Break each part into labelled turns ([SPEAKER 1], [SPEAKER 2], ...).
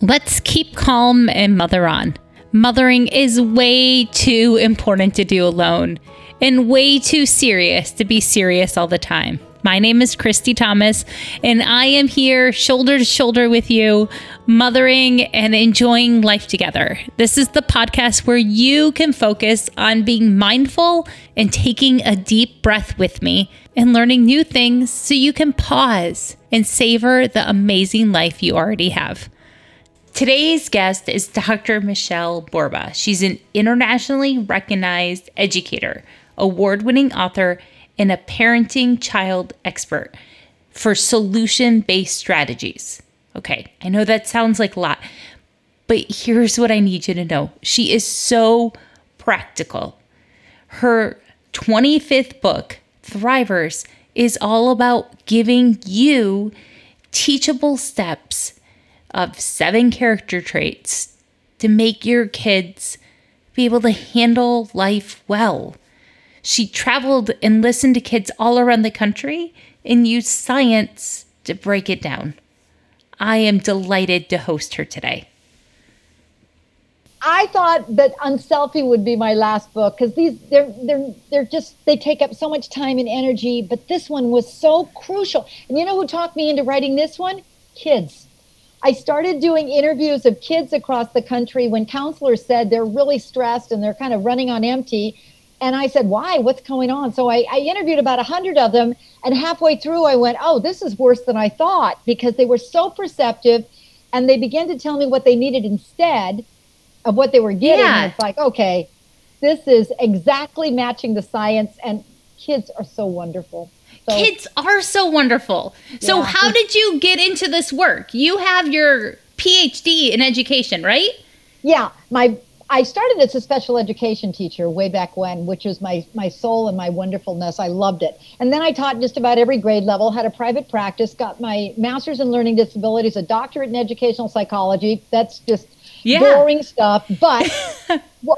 [SPEAKER 1] Let's keep calm and mother on. Mothering is way too important to do alone and way too serious to be serious all the time. My name is Christy Thomas, and I am here shoulder to shoulder with you, mothering and enjoying life together. This is the podcast where you can focus on being mindful and taking a deep breath with me and learning new things so you can pause and savor the amazing life you already have. Today's guest is Dr. Michele Borba. She's an internationally recognized educator, award-winning author, and a parenting child expert for solution-based strategies. Okay, I know that sounds like a lot, but here's what I need you to know. She is so practical. Her 25th book, Thrivers, is all about giving you teachable steps of 7 character traits to make your kids be able to handle life well. She traveled and listened to kids all around the country and used science to break it down. I am delighted to host her today.
[SPEAKER 2] I thought that Unselfie would be my last book because they take up so much time and energy, but this one was so crucial. And you know who talked me into writing this one? Kids. I started doing interviews of kids across the country when counselors said they're really stressed and they're kind of running on empty. And I said, why? What's going on? So I interviewed about 100 of them. And halfway through, I went, oh, this is worse than I thought, because they were so perceptive. And they began to tell me what they needed instead of what they were getting.
[SPEAKER 1] Yeah.
[SPEAKER 2] And it's like, okay, this is exactly matching the science. And kids are so wonderful. So,
[SPEAKER 1] kids are so wonderful. So
[SPEAKER 2] yeah.
[SPEAKER 1] How did you get into this work? You have your PhD in education, right?
[SPEAKER 2] Yeah. I started as a special education teacher way back when, which was my soul and my wonderfulness. I loved it. And then I taught just about every grade level, had a private practice, got my master's in learning disabilities, a doctorate in educational psychology. That's just boring stuff. But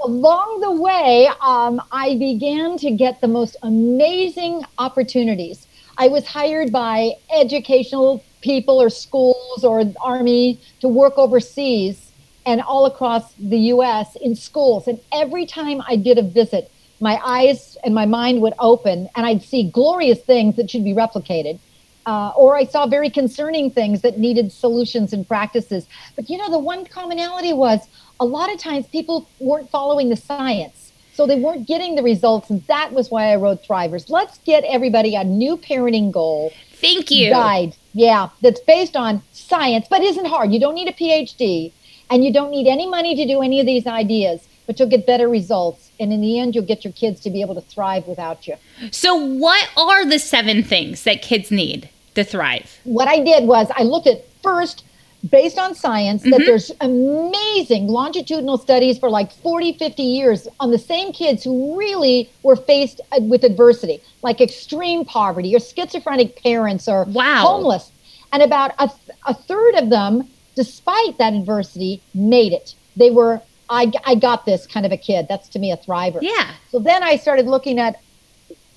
[SPEAKER 2] along the way, I began to get the most amazing opportunities. I was hired by educational people or schools or the Army to work overseas and all across the U.S. in schools. And every time I did a visit, my eyes and my mind would open and I'd see glorious things that should be replicated. Or I saw very concerning things that needed solutions and practices. But you know, the one commonality was a lot of times people weren't following the science. So they weren't getting the results. And that was why I wrote Thrivers. Let's get everybody a new parenting goal.
[SPEAKER 1] Thank you.
[SPEAKER 2] Guide. Yeah, that's based on science, but isn't hard. You don't need a PhD. And you don't need any money to do any of these ideas, but you'll get better results. And in the end, you'll get your kids to be able to thrive without you.
[SPEAKER 1] So what are the 7 things that kids need to thrive?
[SPEAKER 2] What I did was I looked at first, based on science, that there's amazing longitudinal studies for like 40, 50 years on the same kids who really were faced with adversity, like extreme poverty or schizophrenic parents or homeless. And about a third of them, despite that adversity, made it. They were, I got this kind of a kid. That's to me a thriver.
[SPEAKER 1] Yeah.
[SPEAKER 2] So then I started looking at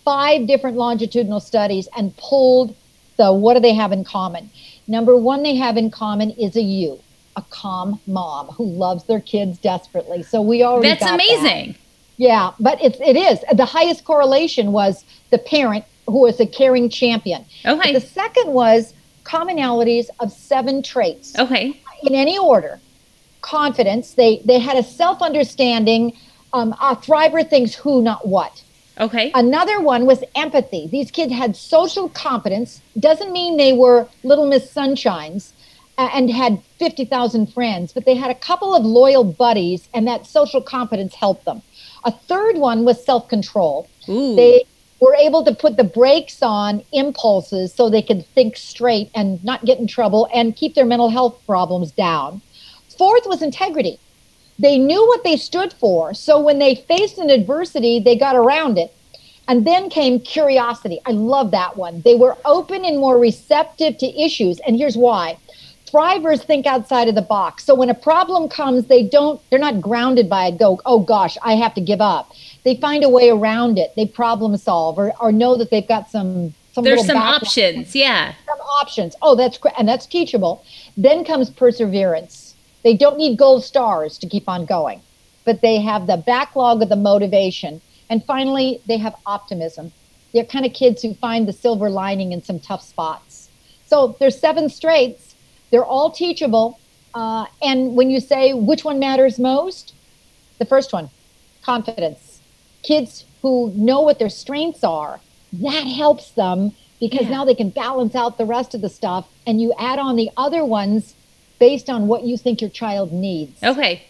[SPEAKER 2] 5 different longitudinal studies and pulled what do they have in common? Number 1 they have in common is a calm mom who loves their kids desperately. So we already
[SPEAKER 1] That's
[SPEAKER 2] got
[SPEAKER 1] amazing.
[SPEAKER 2] That. Yeah, but it is. The highest correlation was the parent who was a caring champion.
[SPEAKER 1] Okay.
[SPEAKER 2] But the second was commonalities of 7 traits.
[SPEAKER 1] Okay.
[SPEAKER 2] In any order. Confidence. They had a self-understanding. A thriver thinks who, not what.
[SPEAKER 1] Okay.
[SPEAKER 2] Another one was empathy. These kids had social competence. Doesn't mean they were Little Miss Sunshines and had 50,000 friends, but they had a couple of loyal buddies, and that social competence helped them. A third one was self-control.
[SPEAKER 1] Ooh.
[SPEAKER 2] They were able to put the brakes on impulses so they could think straight and not get in trouble and keep their mental health problems down. Fourth was integrity. They knew what they stood for, so when they faced an adversity, they got around it. And then came curiosity. I love that one. They were open and more receptive to issues, and here's why. Thrivers think outside of the box. So when a problem comes, they're not grounded by it, go, oh gosh, I have to give up. They find a way around it. They problem solve or know that they've got some
[SPEAKER 1] there's some options. Yeah.
[SPEAKER 2] Some options. Oh, that's great. And that's teachable. Then comes perseverance. They don't need gold stars to keep on going, but they have the backlog of the motivation. And finally, they have optimism. They're kind of kids who find the silver lining in some tough spots. So there's 7 straights. They're all teachable. And when you say which one matters most, the first one, confidence. Kids who know what their strengths are, that helps them because now they can balance out the rest of the stuff, and you add on the other ones based on what you think your child needs.
[SPEAKER 1] Okay.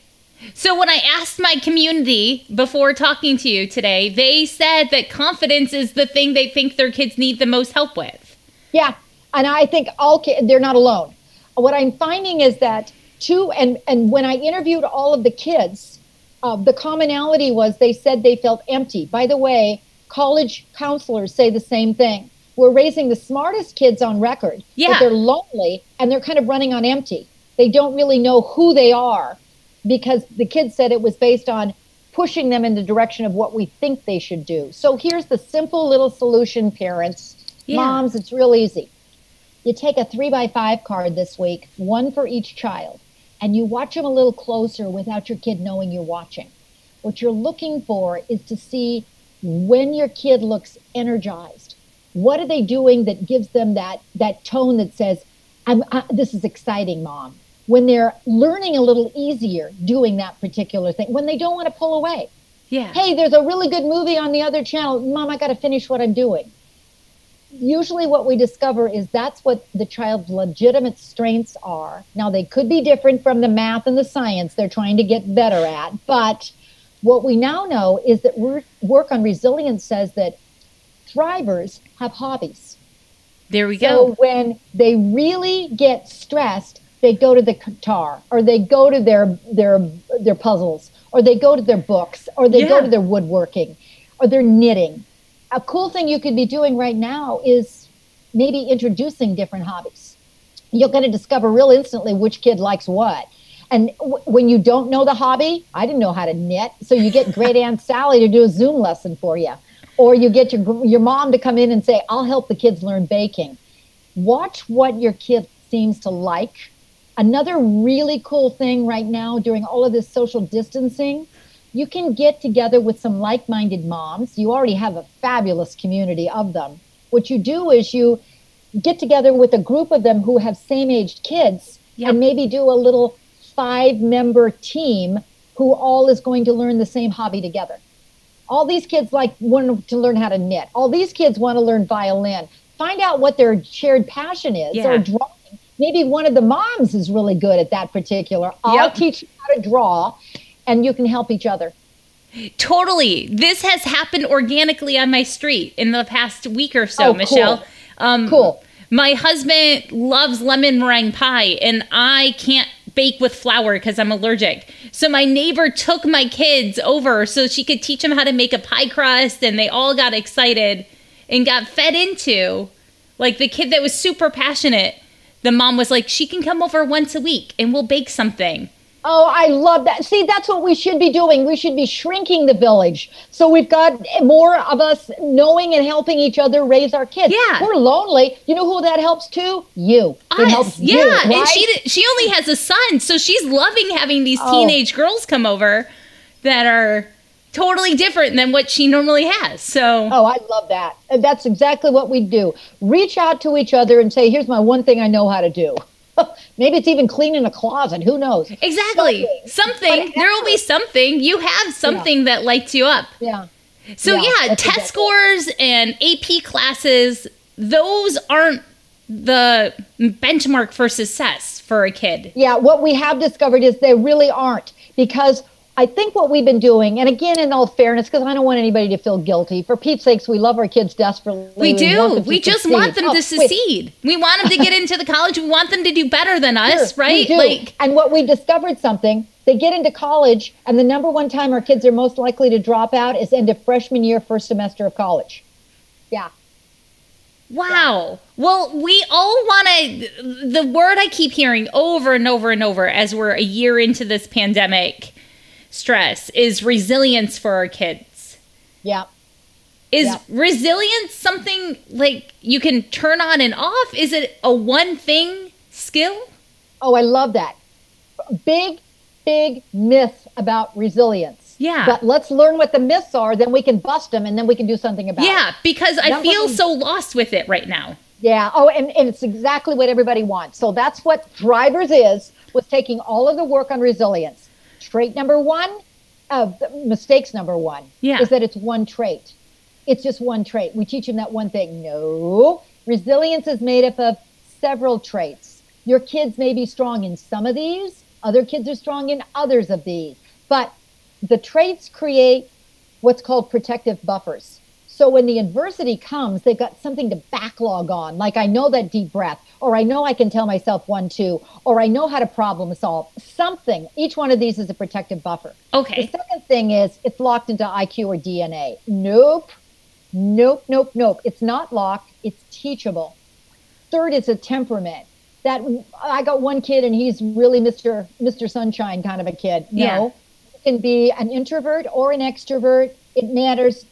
[SPEAKER 1] So when I asked my community before talking to you today, they said that confidence is the thing they think their kids need the most help with.
[SPEAKER 2] Yeah. And I think all kids, they're not alone. What I'm finding is that and when I interviewed all of the kids, the commonality was they said they felt empty. By the way, college counselors say the same thing. We're raising the smartest kids on record, but they're lonely and they're kind of running on empty. They don't really know who they are because the kids said it was based on pushing them in the direction of what we think they should do. So here's the simple little solution, parents. Moms, it's real easy. You take a 3x5 card this week, one for each child, and you watch them a little closer without your kid knowing you're watching. What you're looking for is to see when your kid looks energized. What are they doing that gives them that tone that says, this is exciting, Mom? When they're learning a little easier doing that particular thing, when they don't want to pull away.
[SPEAKER 1] Yeah.
[SPEAKER 2] Hey, there's a really good movie on the other channel. Mom, I got to finish what I'm doing. Usually what we discover is that's what the child's legitimate strengths are. Now, they could be different from the math and the science they're trying to get better at. But what we now know is that work on resilience says that thrivers have hobbies.
[SPEAKER 1] There we go.
[SPEAKER 2] So when they really get stressed, they go to the guitar, or they go to their puzzles, or they go to their books, or they go to their woodworking, or their knitting. A cool thing you could be doing right now is maybe introducing different hobbies. You're going to discover real instantly which kid likes what. And when you don't know the hobby, I didn't know how to knit, so you get great Aunt Sally to do a Zoom lesson for you. Or you get your mom to come in and say, I'll help the kids learn baking. Watch what your kid seems to like. Another really cool thing right now during all of this social distancing, you can get together with some like-minded moms. You already have a fabulous community of them. What you do is you get together with a group of them who have same-aged kids and maybe do a little 5-member team who all is going to learn the same hobby together. All these kids want to learn how to knit. All these kids want to learn violin. Find out what their shared passion is or drawing. Maybe one of the moms is really good at that particular. I'll teach you how to draw, and you can help each other.
[SPEAKER 1] Totally. This has happened organically on my street in the past week or so, Michelle.
[SPEAKER 2] Cool.
[SPEAKER 1] My husband loves lemon meringue pie, and I can't bake with flour because I'm allergic. So my neighbor took my kids over so she could teach them how to make a pie crust, and they all got excited and got fed into. Like the kid that was super passionate, the mom was like, she can come over once a week and we'll bake something.
[SPEAKER 2] Oh, I love that. See, that's what we should be doing. We should be shrinking the village. So we've got more of us knowing and helping each other raise our kids.
[SPEAKER 1] Yeah.
[SPEAKER 2] We're lonely. You know who that helps too? You. It helps
[SPEAKER 1] yeah.
[SPEAKER 2] you, right?
[SPEAKER 1] And she only has a son, so she's loving having these teenage girls come over that are totally different than what she normally has. So
[SPEAKER 2] I love that. And that's exactly what we do. Reach out to each other and say, here's my one thing I know how to do. Maybe it's even cleaning a closet. Who knows?
[SPEAKER 1] Exactly. Something. There will be something. You have something that lights you up.
[SPEAKER 2] Yeah.
[SPEAKER 1] So test scores and AP classes, those aren't the benchmark for success for a kid.
[SPEAKER 2] Yeah, what we have discovered is they really aren't, because I think what we've been doing, and again, in all fairness, because I don't want anybody to feel guilty. For Pete's sakes, we love our kids desperately.
[SPEAKER 1] We do. We just want them to succeed. We want them to get into the college. We want them to do better than us, right?
[SPEAKER 2] We do. And what we discovered something, they get into college, and the number one time our kids are most likely to drop out is end of freshman year, first semester of college. Yeah.
[SPEAKER 1] Wow. Well, we all want to, the word I keep hearing over and over and over as we're a year into this pandemic stress is resilience for our kids.
[SPEAKER 2] Yeah.
[SPEAKER 1] Is resilience something like you can turn on and off? Is it a one thing skill?
[SPEAKER 2] Oh, I love that. big, big myths about resilience.
[SPEAKER 1] Yeah.
[SPEAKER 2] But let's learn what the myths are, then we can bust them, and then we can do something about it.
[SPEAKER 1] Yeah, because I feel so lost with it right now.
[SPEAKER 2] Yeah. Oh, and it's exactly what everybody wants. So that's what Thrivers was taking all of the work on resilience. Trait number one, mistakes number one, is that it's one trait. It's just one trait. We teach them that one thing. No, resilience is made up of several traits. Your kids may be strong in some of these. Other kids are strong in others of these. But the traits create what's called protective buffers. So when the adversity comes, they've got something to backlog on. Like, I know that deep breath, or I know I can tell myself 1, 2, or I know how to problem solve something. Each one of these is a protective buffer.
[SPEAKER 1] Okay.
[SPEAKER 2] The second thing is it's locked into IQ or DNA. Nope. It's not locked. It's teachable. Third is a temperament. That I got one kid and he's really Mr. Sunshine kind of a kid. No, it can be an introvert or an extrovert. It matters.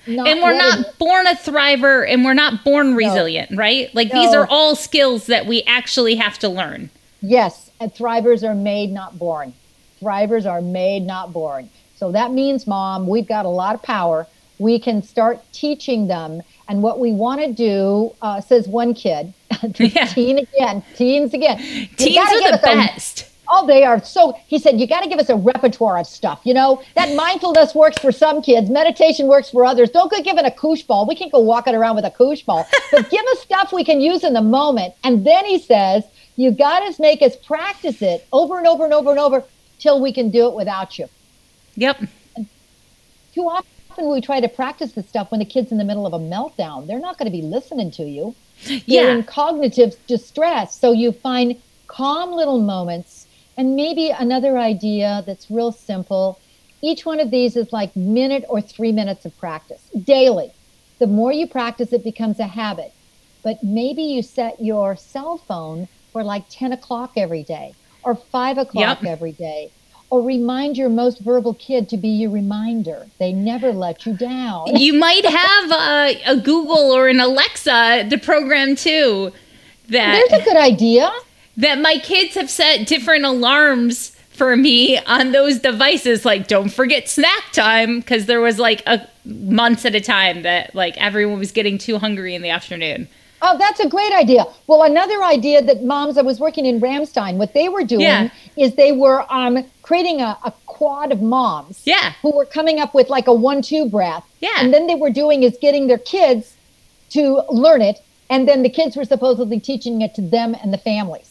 [SPEAKER 1] And we're not born a thriver, and we're not born resilient, right? Like, these are all skills that we actually have to learn.
[SPEAKER 2] Yes, and thrivers are made, not born. Thrivers are made, not born. So that means, Mom, we've got a lot of power. We can start teaching them. And what we want to do, says one kid, teens again.
[SPEAKER 1] Teens are the best.
[SPEAKER 2] Oh, they are. So he said, you got to give us a repertoire of stuff. You know, that mindfulness works for some kids. Meditation works for others. Don't go giving a koosh ball. We can't go walking around with a koosh ball. But give us stuff we can use in the moment. And then he says, you got to make us practice it over and over and over and over till we can do it without you.
[SPEAKER 1] Yep.
[SPEAKER 2] And too often we try to practice this stuff when the kid's in the middle of a meltdown. They're not going to be listening to you. They're in cognitive distress. So you find calm little moments. And maybe another idea that's real simple. Each one of these is like minute or 3 minutes of practice daily. The more you practice, it becomes a habit. But maybe you set your cell phone for like 10 o'clock every day or 5 o'clock every day. Or remind your most verbal kid to be your reminder. They never let you down.
[SPEAKER 1] You might have a Google or an Alexa to program too.
[SPEAKER 2] There's a good idea.
[SPEAKER 1] That my kids have set different alarms for me on those devices. Like, don't forget snack time. Because there was like months at a time that like everyone was getting too hungry in the afternoon.
[SPEAKER 2] Oh, that's a great idea. Well, another idea that moms, I was working in Ramstein, what they were doing is they were creating a quad of moms who were coming up with like a 1-2 breath. Yeah. And then they were doing is getting their kids to learn it. And then the kids were supposedly teaching it to them and the families.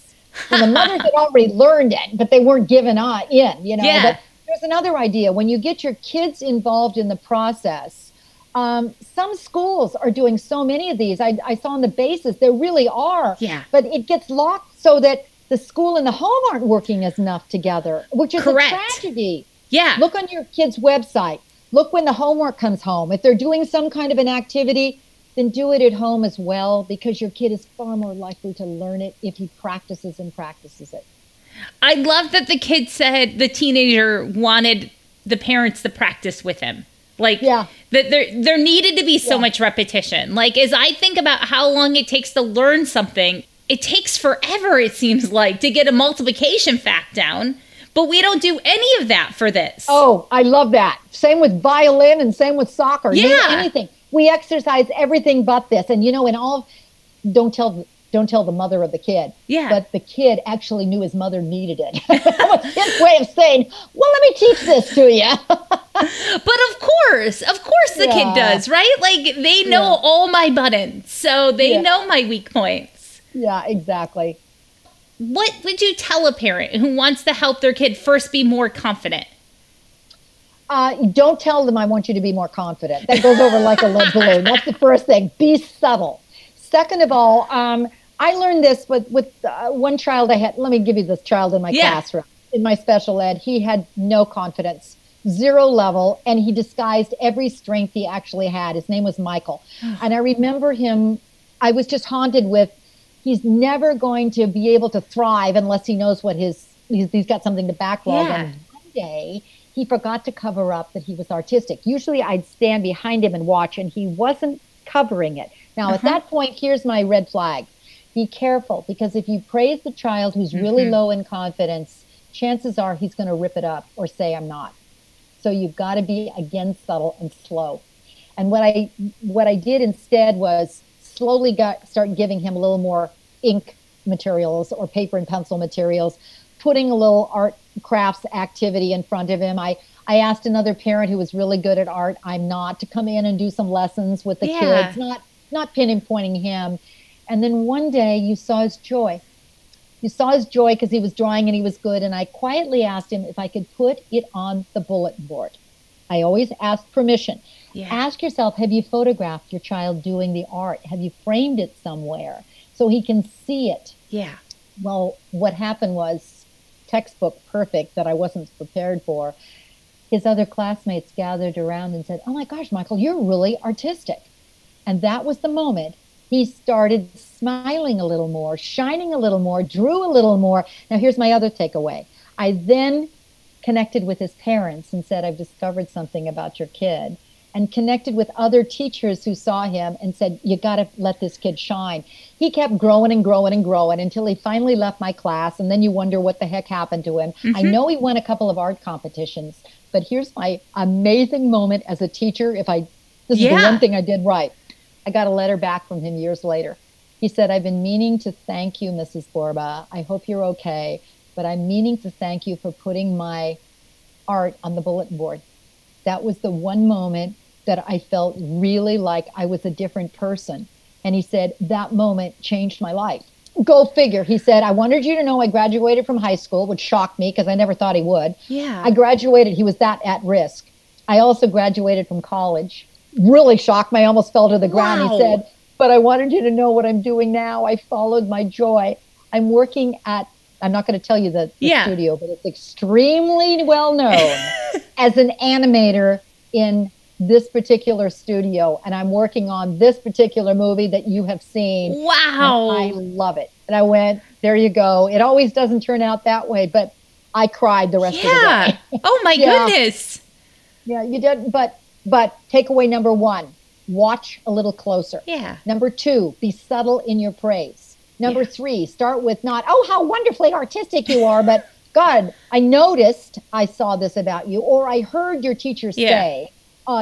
[SPEAKER 2] And the mothers had already learned it, but they weren't given in, you know. Yeah. But there's another idea. When you get your kids involved in the process, some schools are doing so many of these. I saw on the basis, there really are. Yeah. But it gets locked so that the school and the home aren't working as enough together, which is a tragedy. Yeah. Look on your kid's website. Look when the homework comes home. If they're doing some kind of an activity, then do it at home as well, because your kid is far more likely to learn it if he practices it.
[SPEAKER 1] I love that the kid said the teenager wanted the parents to practice with him. Like, that there needed to be so much repetition. Like, as I think about how long it takes to learn something, it takes forever, it seems like, to get a multiplication fact down. But we don't do any of that for this. Oh,
[SPEAKER 2] I love that. Same with violin and same with soccer. Yeah. Anything. We exercise everything but this. And, you know, don't tell the mother of the kid. Yeah. But the kid actually knew his mother needed it. That was his way of saying, well, let me teach this to you.
[SPEAKER 1] But of course the kid does, right? Like, they know all my buttons. So they know my weak points.
[SPEAKER 2] Yeah, exactly.
[SPEAKER 1] What would you tell a parent who wants to help their kid first be more confident?
[SPEAKER 2] Don't tell them I want you to be more confident. That goes over like a lead balloon. That's the first thing. Be subtle. Second of all, I learned this with one child I had. Let me give you this child in my classroom. In my special ed, he had no confidence, 0 level, and he disguised every strength he actually had. His name was Michael. And I remember him, I was just haunted with, he's never going to be able to thrive unless he knows what he's got something to backlog on. One day, he forgot to cover up that he was artistic. Usually I'd stand behind him and watch, and he wasn't covering it. Now, at that point, here's my red flag. Be careful, because if you praise the child who's really low in confidence, chances are he's going to rip it up or say, I'm not. So you've got to be, again, subtle and slow. And what I did instead was slowly start giving him a little more ink materials or paper and pencil materials, putting a little art crafts activity in front of him. I asked another parent who was really good at art, I'm not, to come in and do some lessons with the kids, not pinpointing him. And then one day you saw his joy. You saw his joy because he was drawing and he was good. And I quietly asked him if I could put it on the bulletin board. I always ask permission. Yeah. Ask yourself, have you photographed your child doing the art? Have you framed it somewhere so he can see it?
[SPEAKER 1] Yeah.
[SPEAKER 2] Well, what happened was textbook perfect that I wasn't prepared for. His other classmates gathered around and said, oh my gosh, Michael, you're really artistic. And that was the moment he started smiling a little more, shining a little more, drew a little more. Now, here's my other takeaway. I then connected with his parents and said, I've discovered something about your kid, and connected with other teachers who saw him and said, you got to let this kid shine. He kept growing and growing and growing until he finally left my class. And then you wonder what the heck happened to him. Mm-hmm. I know he won a couple of art competitions, but here's my amazing moment as a teacher. This is the one thing I did right. I got a letter back from him years later. He said, I've been meaning to thank you, Mrs. Borba. I hope you're okay, but I'm meaning to thank you for putting my art on the bulletin board. That was the one moment that I felt really like I was a different person. And he said, that moment changed my life. Go figure. He said, I wanted you to know I graduated from high school, which shocked me because I never thought he would.
[SPEAKER 1] Yeah.
[SPEAKER 2] I graduated. He was that at risk. I also graduated from college. Really shocked me. I almost fell to the ground.
[SPEAKER 1] Wow.
[SPEAKER 2] He said, but I wanted you to know what I'm doing now. I followed my joy. I'm working at, I'm not going to tell you the studio, but it's extremely well known as an animator in this particular studio. And I'm working on this particular movie that you have seen.
[SPEAKER 1] Wow.
[SPEAKER 2] I love it. And I went, there you go. It always doesn't turn out that way, but I cried the rest of the day.
[SPEAKER 1] Oh my goodness.
[SPEAKER 2] Yeah, you did. But takeaway number one, watch a little closer.
[SPEAKER 1] Yeah.
[SPEAKER 2] Number two, be subtle in your praise. Number three, start with not, oh, how wonderfully artistic you are, but God, I noticed I saw this about you, or I heard your teacher say.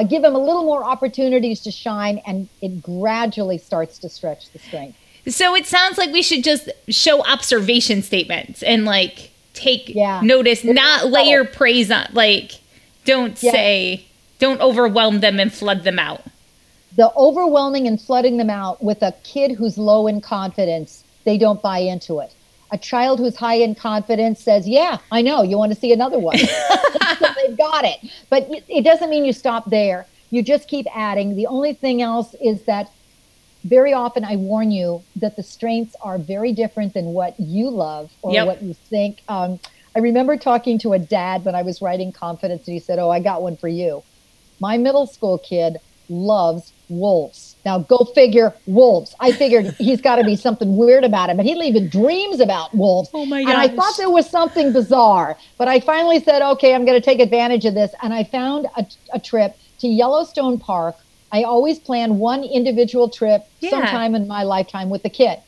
[SPEAKER 2] Give them a little more opportunities to shine, and it gradually starts to stretch the strength.
[SPEAKER 1] So it sounds like we should just show observation statements and like take notice, not layer praise on, like don't overwhelm them and flood them out.
[SPEAKER 2] The overwhelming and flooding them out with a kid who's low in confidence, they don't buy into it. A child who's high in confidence says, yeah, I know, you want to see another one. So they've got it. But it doesn't mean you stop there. You just keep adding. The only thing else is that very often I warn you that the strengths are very different than what you love or what you think. I remember talking to a dad when I was writing confidence, and he said, oh, I got one for you. My middle school kid loves wolves. Now, go figure, wolves. I figured he's got to be something weird about him, but he even dreams about wolves.
[SPEAKER 1] Oh my gosh.
[SPEAKER 2] And I thought there was something bizarre, but I finally said, okay, I'm going to take advantage of this. And I found a trip to Yellowstone Park. I always plan one individual trip sometime in my lifetime with the kid.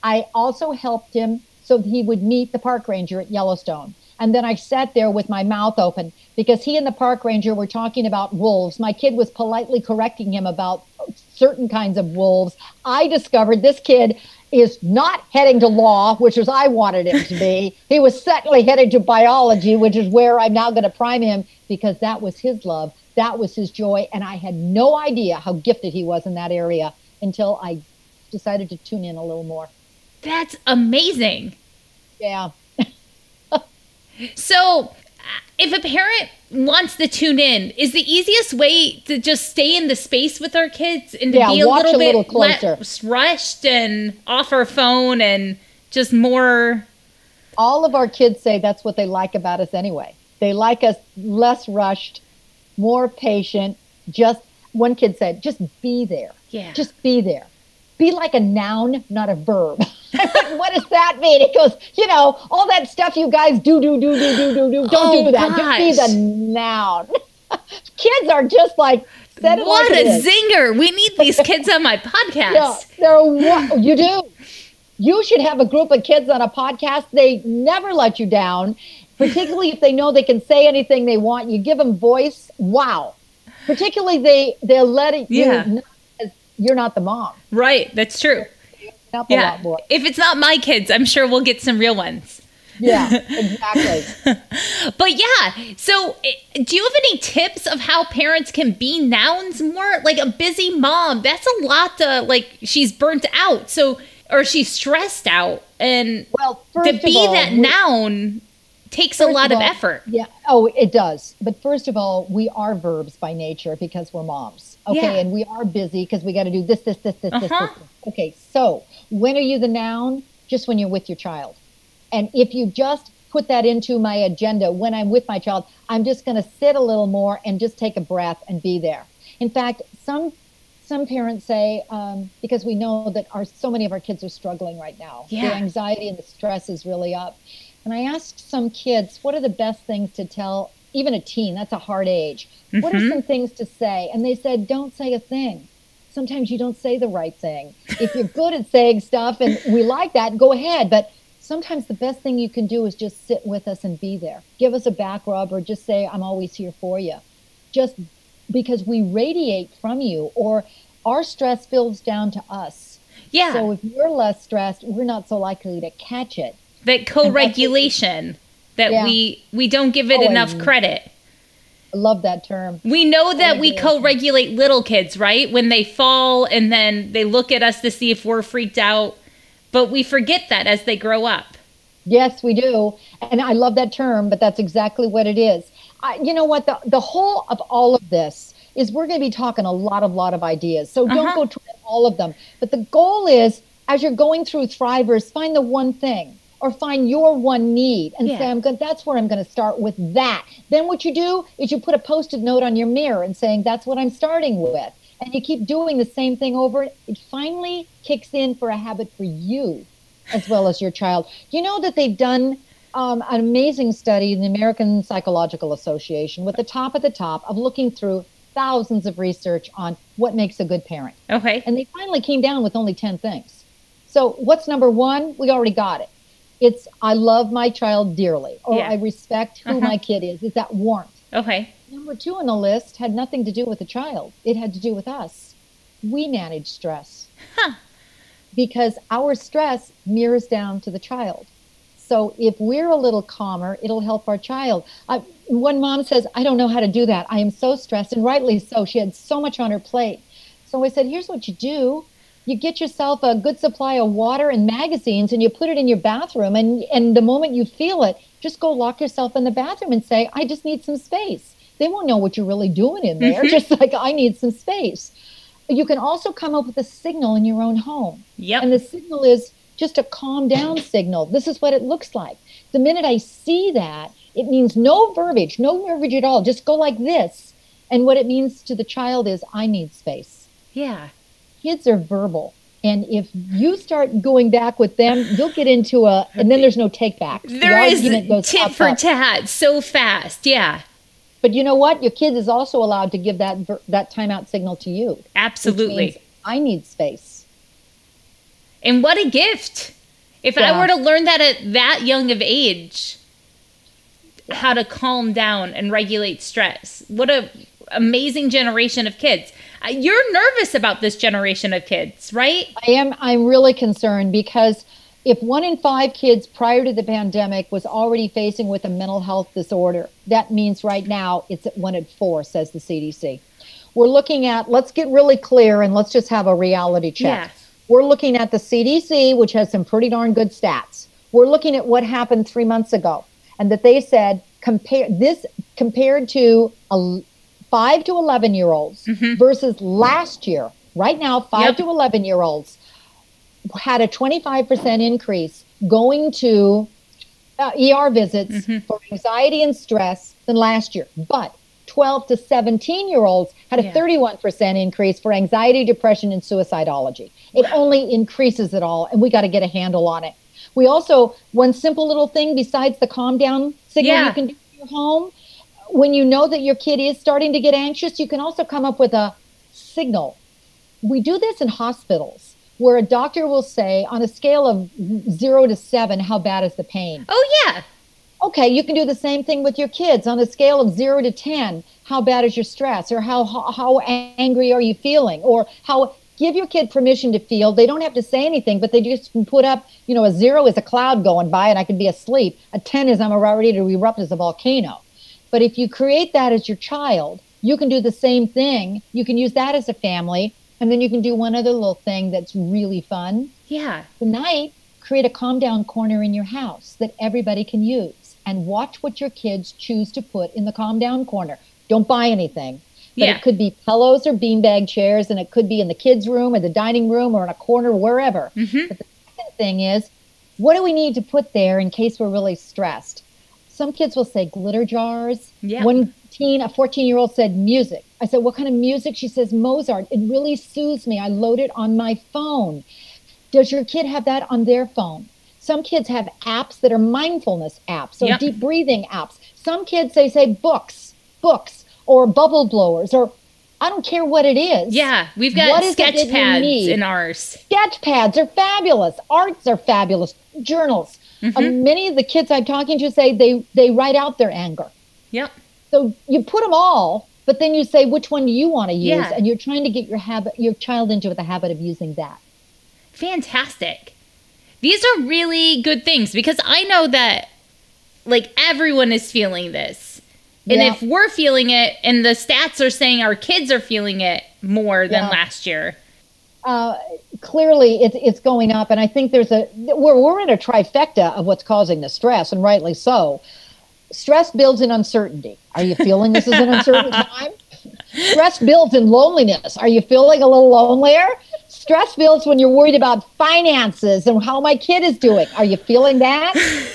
[SPEAKER 2] I also helped him so he would meet the park ranger at Yellowstone. And then I sat there with my mouth open because he and the park ranger were talking about wolves. My kid was politely correcting him about certain kinds of wolves. I discovered this kid is not heading to law, which is I wanted him to be. He was certainly headed to biology, which is where I'm now going to prime him because that was his love. That was his joy. And I had no idea how gifted he was in that area until I decided to tune in a little more.
[SPEAKER 1] That's amazing.
[SPEAKER 2] Yeah.
[SPEAKER 1] So if a parent wants to tune in, is the easiest way to just stay in the space with our kids and to be a little bit less rushed and off our phone and just more?
[SPEAKER 2] All of our kids say that's what they like about us anyway. They like us less rushed, more patient. Just one kid said, just be there. Yeah. Just be there. Be like a noun, not a verb. What does that mean? It goes, all that stuff you guys do. Don't do that.
[SPEAKER 1] Gosh.
[SPEAKER 2] Just be the noun. Kids are just like, said it
[SPEAKER 1] what
[SPEAKER 2] like
[SPEAKER 1] a zinger. We need these kids on my podcast.
[SPEAKER 2] Yeah, you do. You should have a group of kids on a podcast. They never let you down. particularly if they know they can say anything they want. You give them voice. Wow. Particularly they'll let it, you know, you're not the mom.
[SPEAKER 1] Right. That's true.
[SPEAKER 2] Up a lot more.
[SPEAKER 1] If it's not my kids, I'm sure we'll get some real ones.
[SPEAKER 2] Yeah, exactly.
[SPEAKER 1] But yeah, so do you have any tips of how parents can be nouns more? Like a busy mom, that's a lot to, like, she's burnt out, so, or she's stressed out, and to be that noun takes a lot of effort.
[SPEAKER 2] Yeah. Oh, it does. But first of all, we are verbs by nature because we're moms. Okay. And we are busy because we got to do this. Okay. So when are you the noun? Just when you're with your child. And if you just put that into my agenda, when I'm with my child, I'm just going to sit a little more and just take a breath and be there. In fact, some parents say, because we know that so many of our kids are struggling right now. The anxiety and the stress is really up. And I asked some kids, what are the best things to tell, even a teen, that's a hard age. What are some things to say? And they said, don't say a thing. Sometimes you don't say the right thing. If you're good at saying stuff and we like that, go ahead. But sometimes the best thing you can do is just sit with us and be there. Give us a back rub or just say, I'm always here for you. Just because we radiate from you, or our stress filters down to us. Yeah. So if you're less stressed, we're not so likely to catch it.
[SPEAKER 1] That co-regulation, that we don't give it enough credit.
[SPEAKER 2] I love that term.
[SPEAKER 1] We know that we co-regulate little kids, right? When they fall and then they look at us to see if we're freaked out. But we forget that as they grow up.
[SPEAKER 2] Yes, we do. And I love that term, but that's exactly what it is. You know what? The whole of all of this is we're going to be talking a lot of ideas. So don't go toward all of them. But the goal is, as you're going through Thrivers, find the one thing. Or find your one need and say, that's where I'm going to start with that. Then what you do is you put a Post-it note on your mirror and saying, that's what I'm starting with. And you keep doing the same thing over. It finally kicks in for a habit for you as well as your child. You know that they've done an amazing study in the American Psychological Association with the top of looking through thousands of research on what makes a good parent. Okay. And they finally came down with only 10 things. So what's number one? We already got it. It's, I love my child dearly, or I respect who my kid is. It's that warmth. Okay. Number two on the list had nothing to do with the child. It had to do with us. We manage stress. Because our stress mirrors down to the child. So if we're a little calmer, it'll help our child. One mom says, I don't know how to do that. I am so stressed, and rightly so. She had so much on her plate. So I said, here's what you do. You get yourself a good supply of water and magazines and you put it in your bathroom, and the moment you feel it, just go lock yourself in the bathroom and say, I just need some space. They won't know what you're really doing in there, just like I need some space. You can also come up with a signal in your own home. Yep. And the signal is just a calm down signal. This is what it looks like. The minute I see that, it means no verbiage at all. Just go like this. And what it means to the child is, I need space. Yeah. Kids are verbal. And if you start going back with them, you'll get into and then there's no take back.
[SPEAKER 1] There is tit for tat so fast. Yeah.
[SPEAKER 2] But you know what? Your kid is also allowed to give that timeout signal to you.
[SPEAKER 1] Absolutely.
[SPEAKER 2] Which means, I need space.
[SPEAKER 1] And what a gift. If I were to learn that at that young of age, how to calm down and regulate stress. What a amazing generation of kids. You're nervous about this generation of kids, right?
[SPEAKER 2] I am. I'm really concerned because if 1 in 5 kids prior to the pandemic was already facing with a mental health disorder, that means right now it's at 1 in 4, says the CDC. We're looking at, let's get really clear and let's just have a reality check. Yeah. We're looking at the CDC, which has some pretty darn good stats. We're looking at what happened 3 months ago, and that they said compared to 5 to 11-year-olds versus last year. Right now, 5 to 11-year-olds had a 25% increase going to ER visits for anxiety and stress than last year. But 12 to 17-year-olds had a 31% increase for anxiety, depression, and suicidology. It only increases it all, and we got to get a handle on it. We also, one simple little thing besides the calm down signal you can do in your home, when you know that your kid is starting to get anxious, you can also come up with a signal. We do this in hospitals where a doctor will say on a scale of 0 to 7, how bad is the pain?
[SPEAKER 1] Oh, yeah.
[SPEAKER 2] Okay, you can do the same thing with your kids on a scale of 0 to 10. How bad is your stress? Or how angry are you feeling? Or how, give your kid permission to feel. They don't have to say anything, but they just can put up, a 0 is a cloud going by and I could be asleep. A 10 is I'm ready to erupt as a volcano. But if you create that as your child, you can do the same thing. You can use that as a family. And then you can do one other little thing that's really fun.
[SPEAKER 1] Yeah.
[SPEAKER 2] Tonight, create a calm down corner in your house that everybody can use, and watch what your kids choose to put in the calm down corner. Don't buy anything, but it could be pillows or beanbag chairs, and it could be in the kids' room or the dining room or in a corner, wherever. Mm-hmm. But the second thing is, what do we need to put there in case we're really stressed? Some kids will say glitter jars.
[SPEAKER 1] Yeah.
[SPEAKER 2] One teen, a 14-year-old said music. I said, what kind of music? She says, Mozart. It really soothes me. I load it on my phone. Does your kid have that on their phone? Some kids have apps that are mindfulness apps or deep breathing apps. Some kids, they say books, or bubble blowers, or I don't care what it is.
[SPEAKER 1] Yeah, we've got sketch pads in ours.
[SPEAKER 2] Sketch pads are fabulous. Arts are fabulous. Journals. Mm-hmm. Many of the kids I'm talking to say they write out their anger.
[SPEAKER 1] Yep.
[SPEAKER 2] So you put them all, but then you say, which one do you want to use? Yeah. And you're trying to get your child into the habit of using that.
[SPEAKER 1] Fantastic. These are really good things, because I know that like everyone is feeling this. And if we're feeling it and the stats are saying our kids are feeling it more than last year.
[SPEAKER 2] Clearly it's going up. And I think we're in a trifecta of what's causing the stress, and rightly so. Stress builds in uncertainty. Are you feeling this is an uncertain time? Stress builds in loneliness. Are you feeling a little lonelier? Stress builds when you're worried about finances and how my kid is doing. Are you feeling that?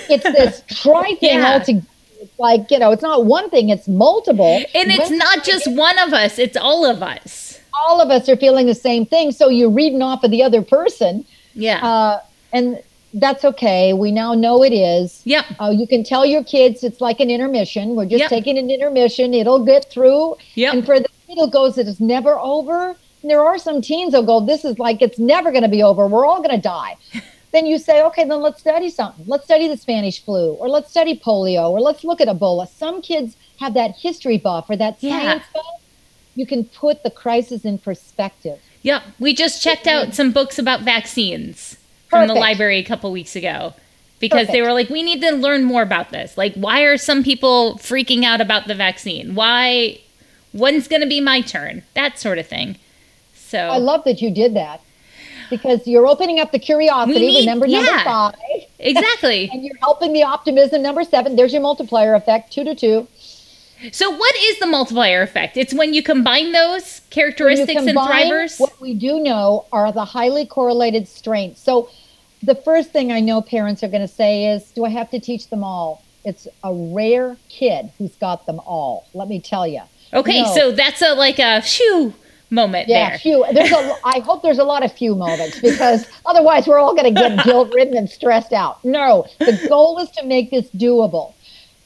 [SPEAKER 2] It's this thing altogether. It's like, it's not one thing, it's multiple.
[SPEAKER 1] And it's not just one of us, it's all of us.
[SPEAKER 2] All of us are feeling the same thing. So you're reading off of the other person.
[SPEAKER 1] Yeah.
[SPEAKER 2] And that's okay. We now know it is.
[SPEAKER 1] Yep.
[SPEAKER 2] You can tell your kids it's like an intermission. We're just taking an intermission. It'll get through.
[SPEAKER 1] Yep.
[SPEAKER 2] And for the kid who goes, it is never over. And there are some teens who'll go, this is like, it's never going to be over. We're all going to die. Then you say, okay, then let's study something. Let's study the Spanish flu, or let's study polio, or let's look at Ebola. Some kids have that history buff or that science buff. You can put the crisis in perspective.
[SPEAKER 1] Yep. We just checked out some books about vaccines from the library a couple weeks ago, because they were like, we need to learn more about this. Like, why are some people freaking out about the vaccine? When's going to be my turn? That sort of thing. So
[SPEAKER 2] I love that you did that, because you're opening up the curiosity. Remember number 5.
[SPEAKER 1] Exactly.
[SPEAKER 2] And you're helping the optimism, number 7. There's your multiplier effect, 2 to 2.
[SPEAKER 1] So what is the multiplier effect? It's when you combine those characteristics and thrivers?
[SPEAKER 2] What we do know are the highly correlated strengths. So the first thing I know parents are going to say is, do I have to teach them all? It's a rare kid who's got them all. Let me tell you.
[SPEAKER 1] Okay, so that's a phew moment there.
[SPEAKER 2] Phew. I hope there's a lot of phew moments, because otherwise we're all going to get guilt-ridden and stressed out. No, the goal is to make this doable.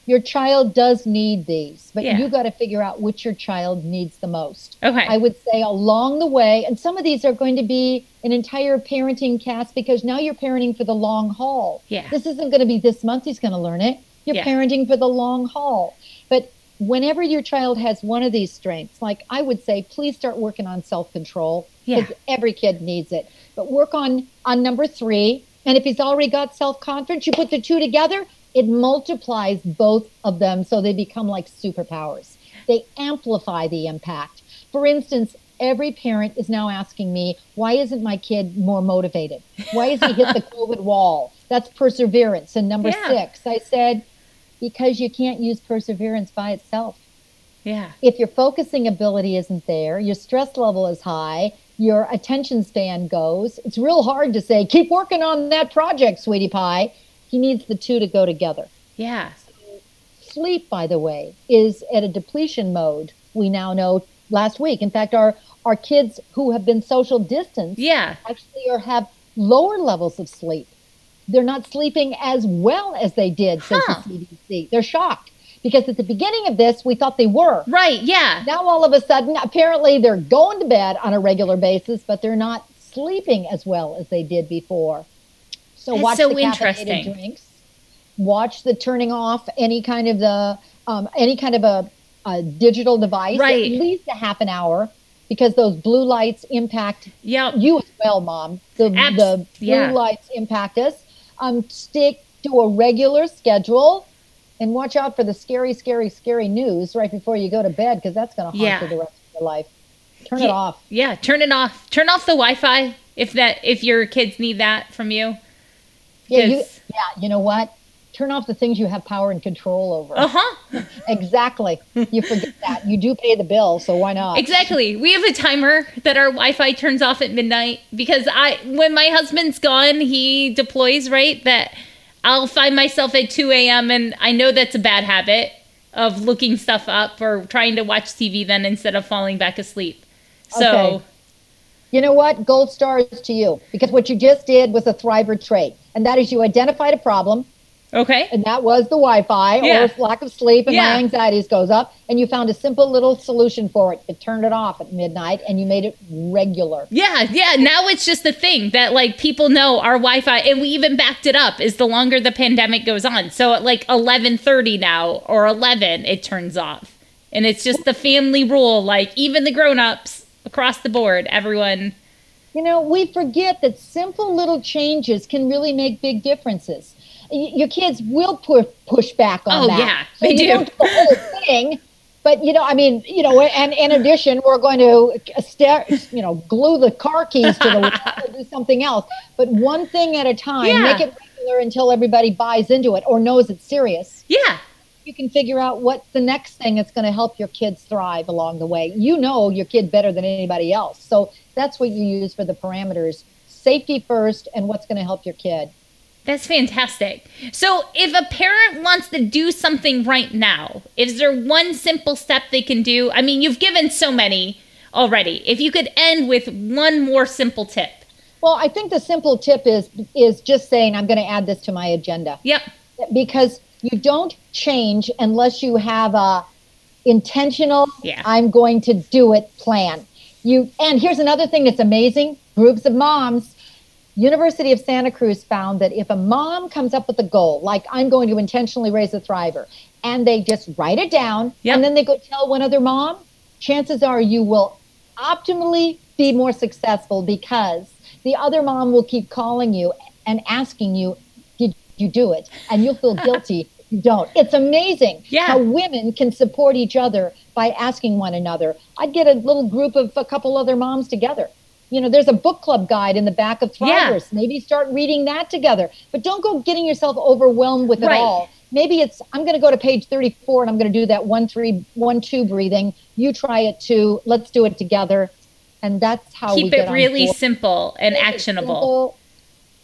[SPEAKER 2] Your child does need these, but you got to figure out which your child needs the most.
[SPEAKER 1] Okay.
[SPEAKER 2] I would say along the way, and some of these are going to be an entire parenting cast, because now you're parenting for the long haul.
[SPEAKER 1] Yeah.
[SPEAKER 2] This isn't going to be this month he's going to learn it. You're parenting for the long haul. But whenever your child has one of these strengths, like I would say, please start working on self-control, because every kid needs it. But work on number 3. And if he's already got self-confidence, you put the 2 together, it multiplies both of them, so they become like superpowers. They amplify the impact. For instance, every parent is now asking me, why isn't my kid more motivated? Why has he hit the COVID wall? That's perseverance. And number 6, I said, because you can't use perseverance by itself.
[SPEAKER 1] Yeah.
[SPEAKER 2] If your focusing ability isn't there, your stress level is high, your attention span goes, it's real hard to say, keep working on that project, sweetie pie. He needs the 2 to go together.
[SPEAKER 1] Yeah.
[SPEAKER 2] Sleep, by the way, is at a depletion mode. We now know last week. In fact, our kids who have been social distanced actually have lower levels of sleep. They're not sleeping as well as they did, says the CDC. They're shocked, because at the beginning of this, we thought they were.
[SPEAKER 1] Right, yeah.
[SPEAKER 2] Now, all of a sudden, apparently they're going to bed on a regular basis, but they're not sleeping as well as they did before. So watch the caffeinated drinks. watch the turning off any kind of a digital device
[SPEAKER 1] Right.
[SPEAKER 2] at least a half an hour, because those blue lights impact you as well, Mom. The blue lights impact us. Stick to a regular schedule and watch out for the scary, scary, scary news right before you go to bed, because that's going to haunt you the rest of your life. Turn it off.
[SPEAKER 1] Yeah, turn it off. Turn off the Wi-Fi if your kids need that from you.
[SPEAKER 2] Yeah, you know what? Turn off the things you have power and control over. Exactly. You forget that. You do pay the bill, so why not?
[SPEAKER 1] Exactly. We have a timer that our Wi-Fi turns off at midnight, because when my husband's gone, he deploys, right? That I'll find myself at 2 a.m. and I know that's a bad habit of looking stuff up or trying to watch TV then instead of falling back asleep. So,
[SPEAKER 2] you know what? Gold stars to you, because what you just did was a thriver trait, and that is you identified a problem.
[SPEAKER 1] Okay.
[SPEAKER 2] And that was the Wi-Fi or lack of sleep, and my anxieties goes up, and you found a simple little solution for it. You turned it off at midnight and you made it regular.
[SPEAKER 1] Yeah. Now it's just a thing that like people know our Wi-Fi, and we even backed it up as the longer the pandemic goes on. So at like 11:30 now or 11, it turns off. And it's just the family rule, like even the grown-ups across the board, everyone.
[SPEAKER 2] You know, we forget that simple little changes can really make big differences. Your kids will push back on that.
[SPEAKER 1] Oh, yeah, they do.
[SPEAKER 2] You don't do the whole thing, but, and in addition, we're going to, glue the car keys to the wall or do something else. But one thing at a time, make it regular until everybody buys into it or knows it's serious.
[SPEAKER 1] Yeah.
[SPEAKER 2] You can figure out what's the next thing that's going to help your kids thrive along the way. You know your kid better than anybody else. So that's what you use for the parameters. Safety first, and what's going to help your kid.
[SPEAKER 1] That's fantastic. So if a parent wants to do something right now, is there one simple step they can do? I mean, you've given so many already. If you could end with one more simple tip.
[SPEAKER 2] Well, I think the simple tip is just saying, I'm going to add this to my agenda.
[SPEAKER 1] Yep.
[SPEAKER 2] Because you don't change unless you have a intentional, I'm going to do it plan. And here's another thing that's amazing. Groups of moms. University of Santa Cruz found that if a mom comes up with a goal, like I'm going to intentionally raise a thriver, and they just write it down, and then they go tell one other mom, chances are you will optimally be more successful, because the other mom will keep calling you and asking you, did you do it? And you'll feel guilty if you don't. It's amazing how women can support each other by asking one another. I'd get a little group of a couple other moms together. There's a book club guide in the back of Thrivers. Maybe start reading that together. But don't go getting yourself overwhelmed with it all. Maybe I'm going to go to page 34 and I'm going to do that 1-3-1-2 breathing. You try it too. Let's do it together. And that's how we get on board.
[SPEAKER 1] Keep it really simple and actionable.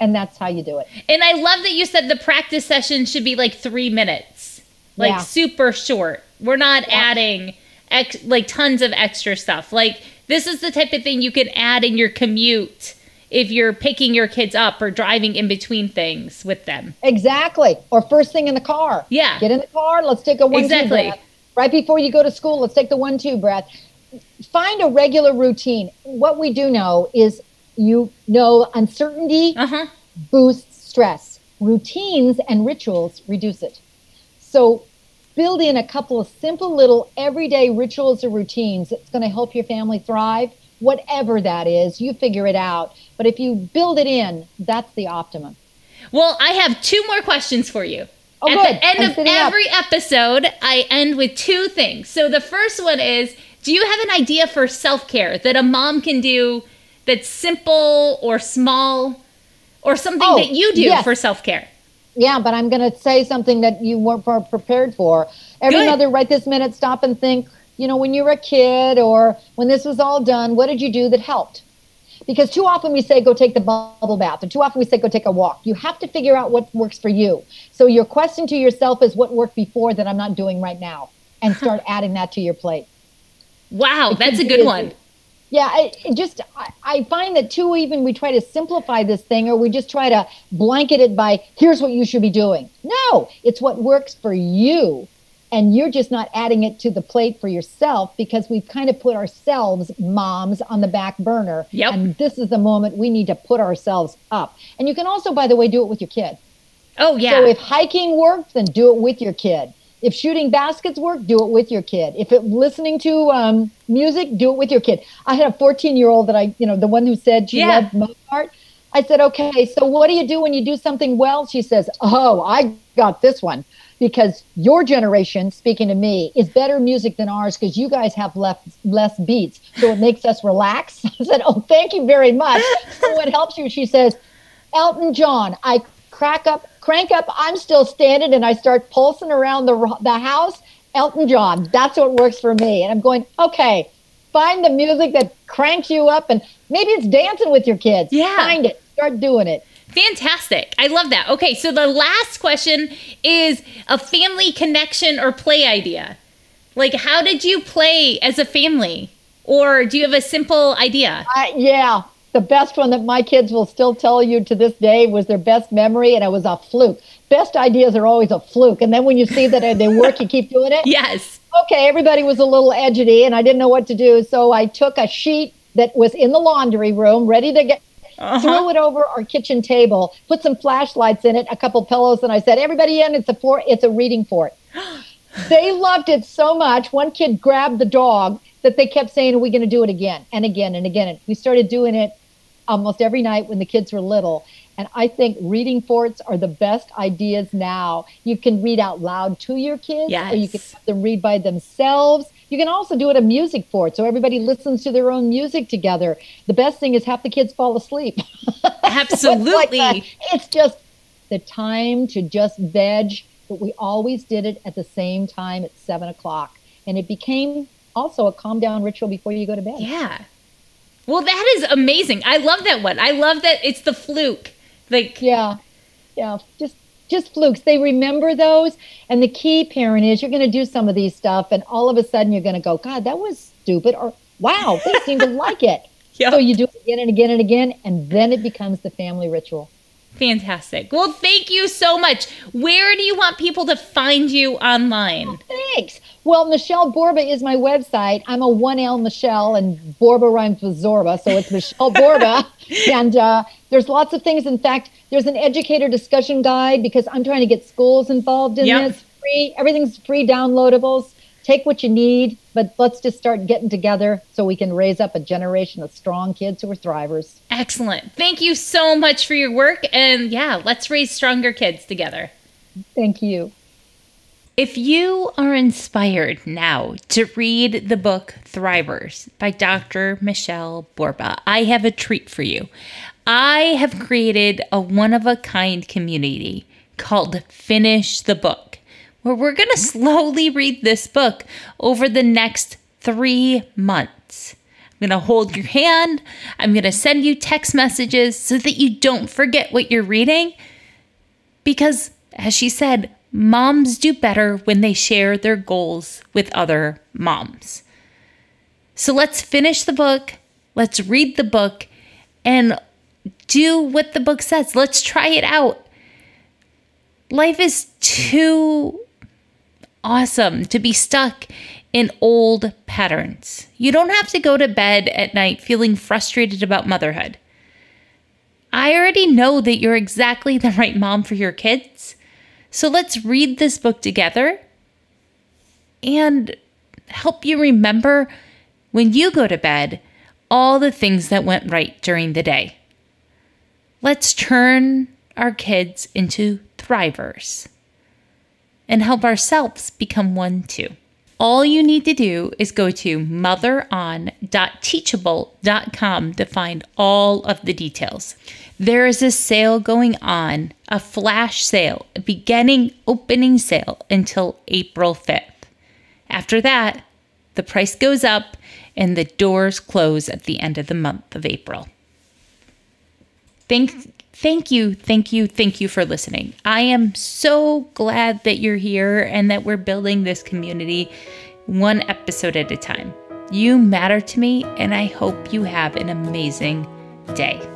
[SPEAKER 2] And that's how you do it.
[SPEAKER 1] And I love that you said the practice session should be like 3 minutes. Like super short. We're not adding tons of extra stuff. Like, this is the type of thing you can add in your commute if you're picking your kids up or driving in between things with them.
[SPEAKER 2] Exactly. Or first thing in the car.
[SPEAKER 1] Yeah.
[SPEAKER 2] Get in the car. Let's take a 1-2 breath. Right before you go to school, let's take the 1-2 breath. Find a regular routine. What we do know is, uncertainty boosts stress. Routines and rituals reduce it. So build in a couple of simple little everyday rituals or routines that's going to help your family thrive. Whatever that is, you figure it out. But if you build it in, that's the optimum.
[SPEAKER 1] Well, I have 2 more questions for you.
[SPEAKER 2] Oh,
[SPEAKER 1] At
[SPEAKER 2] good.
[SPEAKER 1] the end of every episode, I end with 2 things. So the first one is, do you have an idea for self-care that a mom can do that's simple or small, or something that you do for self-care?
[SPEAKER 2] Yeah, but I'm going to say something that you weren't prepared for. Every mother right this minute, stop and think, when you were a kid or when this was all done, what did you do that helped? Because too often we say, go take the bubble bath, and too often we say, go take a walk. You have to figure out what works for you. So your question to yourself is, what worked before that I'm not doing right now? And start adding that to your plate.
[SPEAKER 1] Wow, that's a good one.
[SPEAKER 2] Yeah, I find that too, even we try to simplify this thing, or we just try to blanket it by, here's what you should be doing. No, it's what works for you. And you're just not adding it to the plate for yourself, because we've kind of put ourselves, moms, on the back burner.
[SPEAKER 1] Yep.
[SPEAKER 2] And this is the moment we need to put ourselves up. And you can also, by the way, do it with your kid.
[SPEAKER 1] Oh, yeah.
[SPEAKER 2] So if hiking works, then do it with your kid. If shooting baskets work, do it with your kid. If listening to music, do it with your kid. I had a 14-year-old that the one who said she loved Mozart. I said, okay, so what do you do when you do something well? She says, oh, I got this one. Because your generation, speaking to me, is better music than ours because you guys have less beats. So it makes us relax. I said, oh, thank you very much. So what helps you? She says, Elton John, I crank up, I'm still standing, and I start pulsing around the house. Elton John, that's what works for me. And I'm going, okay, find the music that cranks you up, and maybe it's dancing with your kids.
[SPEAKER 1] Yeah.
[SPEAKER 2] Find it, start doing it.
[SPEAKER 1] Fantastic. I love that. Okay, so the last question is a family connection or play idea. Like, how did you play as a family? Or do you have a simple idea?
[SPEAKER 2] Yeah. The best one that my kids will still tell you to this day was their best memory, and it was a fluke. Best ideas are always a fluke. And then when you see that they work, you keep doing it.
[SPEAKER 1] Yes.
[SPEAKER 2] Okay, everybody was a little edgety, and I didn't know what to do. So I took a sheet that was in the laundry room, ready to get... Threw it over our kitchen table, put some flashlights in it, a couple pillows, and I said, everybody in, it's a reading fort. They loved it so much. One kid grabbed the dog that they kept saying, are we going to do it again and again and again? And we started doing it almost every night when the kids were little. And I think reading forts are the best ideas now. You can read out loud to your kids, or you can have them read by themselves. You can also do it a music fort, so everybody listens to their own music together. The best thing is half the kids fall asleep.
[SPEAKER 1] Absolutely.
[SPEAKER 2] So it's just the time to just veg, but we always did it at the same time at 7 o'clock. And it became also a calm down ritual before you go to bed.
[SPEAKER 1] Yeah. Well, that is amazing. I love that one. I love that it's the fluke.
[SPEAKER 2] Yeah. Just flukes. They remember those. And the key, parent, is you're going to do some of these stuff, and all of a sudden you're going to go, God, that was stupid, or wow, they seem to like it. Yep. So you do it again and again and again, and then it becomes the family ritual.
[SPEAKER 1] Fantastic. Well, thank you so much. Where do you want people to find you online?
[SPEAKER 2] Oh, thanks. Well, Michele Borba is my website. I'm a 1L Michele, and Borba rhymes with Zorba, so it's Michele Borba. And there's lots of things. In fact, there's an educator discussion guide because I'm trying to get schools involved in this. Free. Everything's free downloadables. Take what you need, but let's just start getting together so we can raise up a generation of strong kids who are thrivers.
[SPEAKER 1] Excellent. Thank you so much for your work. And yeah, let's raise stronger kids together.
[SPEAKER 2] Thank you.
[SPEAKER 1] If you are inspired now to read the book Thrivers by Dr. Michele Borba, I have a treat for you. I have created a one-of-a-kind community called Finish the Book, where we're going to slowly read this book over the next 3 months. I'm going to hold your hand. I'm going to send you text messages so that you don't forget what you're reading. Because, as she said, moms do better when they share their goals with other moms. So let's finish the book. Let's read the book and do what the book says. Let's try it out. Life is too awesome to be stuck in old patterns. You don't have to go to bed at night feeling frustrated about motherhood. I already know that you're exactly the right mom for your kids. So let's read this book together and help you remember when you go to bed all the things that went right during the day. Let's turn our kids into thrivers and help ourselves become one too. All you need to do is go to motheron.teachable.com to find all of the details. There is a sale going on, a flash sale, a opening sale until April 5th. After that, the price goes up and the doors close at the end of the month of April. Thank you for listening. I am so glad that you're here and that we're building this community one episode at a time. You matter to me, and I hope you have an amazing day.